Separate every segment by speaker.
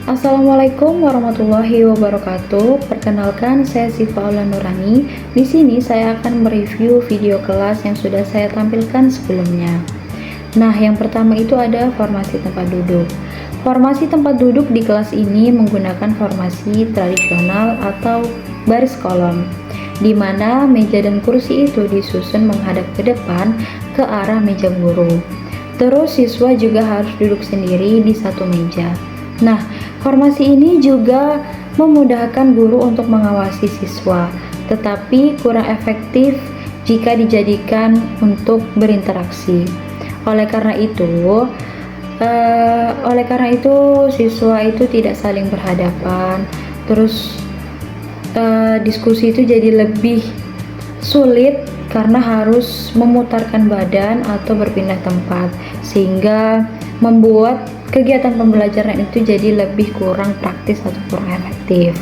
Speaker 1: Assalamualaikum warahmatullahi wabarakatuh. Perkenalkan, saya Sifa Aula Nurani. Di sini saya akan mereview video kelas yang sudah saya tampilkan sebelumnya. Nah, yang pertama itu ada formasi tempat duduk. Formasi tempat duduk di kelas ini menggunakan formasi tradisional atau baris kolom, di mana meja dan kursi itu disusun menghadap ke depan ke arah meja guru. Terus siswa juga harus duduk sendiri di satu meja. Nah, formasi ini juga memudahkan guru untuk mengawasi siswa, tetapi kurang efektif jika dijadikan untuk berinteraksi. Oleh karena itu, siswa itu tidak saling berhadapan. Terus diskusi itu jadi lebih sulit karena harus memutarkan badan atau berpindah tempat, sehingga membuat kegiatan pembelajaran itu jadi lebih kurang praktis atau kurang efektif.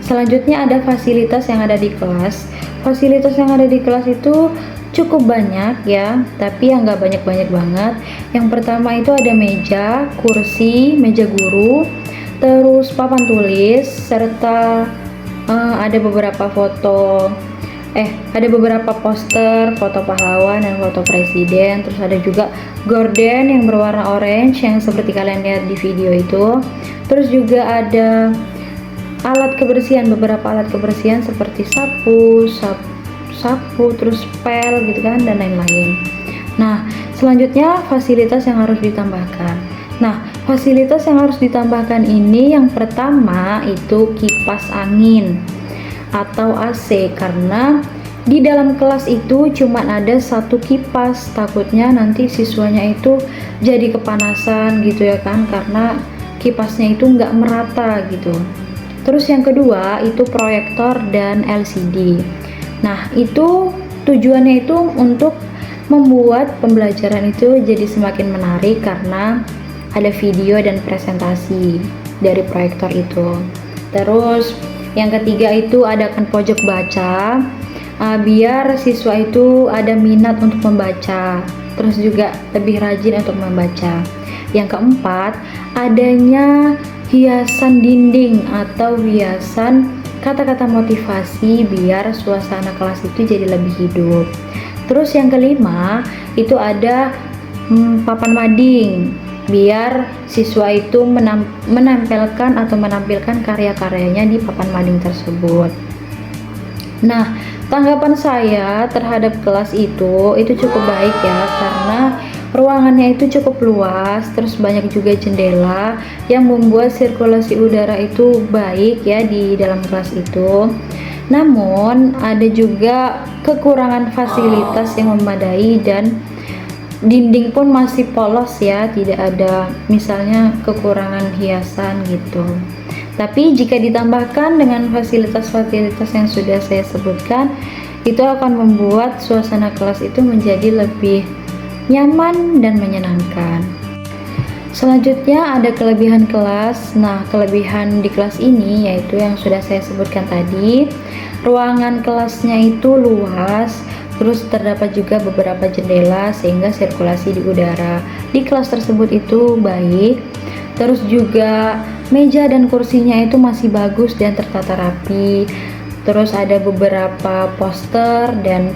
Speaker 1: Selanjutnya ada fasilitas yang ada di kelas. Fasilitas yang ada di kelas itu cukup banyak ya, tapi yang nggak banyak-banyak banget. Yang pertama itu ada meja, kursi, meja guru, terus papan tulis, serta ada beberapa poster, foto pahlawan dan foto presiden. Terus ada juga gorden yang berwarna orange yang seperti kalian lihat di video itu. Terus juga ada beberapa alat kebersihan seperti sapu, terus pel gitu kan, dan lain-lain. Nah, selanjutnya fasilitas yang harus ditambahkan. Nah, fasilitas yang harus ditambahkan ini yang pertama itu kipas angin atau AC, karena di dalam kelas itu cuma ada satu kipas. Takutnya nanti siswanya itu jadi kepanasan gitu ya kan, karena kipasnya itu nggak merata gitu. Terus yang kedua itu proyektor dan LCD. Nah, itu tujuannya itu untuk membuat pembelajaran itu jadi semakin menarik karena ada video dan presentasi dari proyektor itu. Terus yang ketiga itu adakan pojok baca, biar siswa itu ada minat untuk membaca, terus juga lebih rajin untuk membaca. Yang keempat, adanya hiasan dinding atau hiasan kata-kata motivasi biar suasana kelas itu jadi lebih hidup. Terus yang kelima itu ada papan mading, biar siswa itu menampilkan karya-karyanya di papan mading tersebut. Nah, tanggapan saya terhadap kelas itu cukup baik ya, karena ruangannya itu cukup luas, terus banyak juga jendela yang membuat sirkulasi udara itu baik ya di dalam kelas itu. Namun ada juga kekurangan fasilitas yang memadai dan dinding pun masih polos ya, tidak ada misalnya kekurangan hiasan gitu. Tapi jika ditambahkan dengan fasilitas-fasilitas yang sudah saya sebutkan, itu akan membuat suasana kelas itu menjadi lebih nyaman dan menyenangkan. Selanjutnya ada kelebihan kelas. Nah, kelebihan di kelas ini yaitu yang sudah saya sebutkan tadi. Ruangan kelasnya itu luas, terus terdapat juga beberapa jendela sehingga sirkulasi di udara di kelas tersebut itu baik. Terus juga meja dan kursinya itu masih bagus dan tertata rapi. Terus ada beberapa poster dan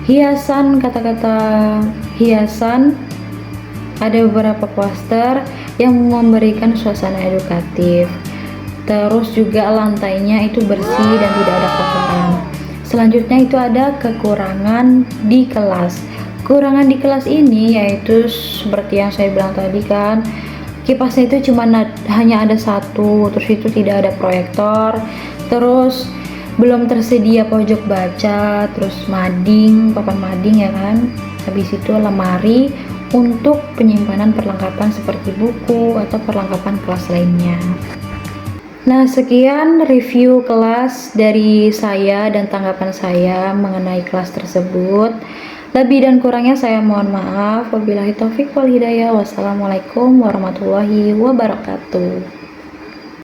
Speaker 1: hiasan, kata-kata hiasan. Ada beberapa poster yang memberikan suasana edukatif. Terus juga lantainya itu bersih dan tidak ada kotoran. Selanjutnya itu ada kekurangan di kelas. Kekurangan di kelas ini yaitu seperti yang saya bilang tadi kan, kipasnya itu hanya ada satu, terus itu tidak ada proyektor, terus belum tersedia pojok baca, terus papan mading ya kan. Habis itu lemari untuk penyimpanan perlengkapan seperti buku atau perlengkapan kelas lainnya. Nah, sekian review kelas dari saya dan tanggapan saya mengenai kelas tersebut. Lebih dan kurangnya saya mohon maaf. Wabillahi taufik wal hidayah. Wassalamualaikum warahmatullahi wabarakatuh.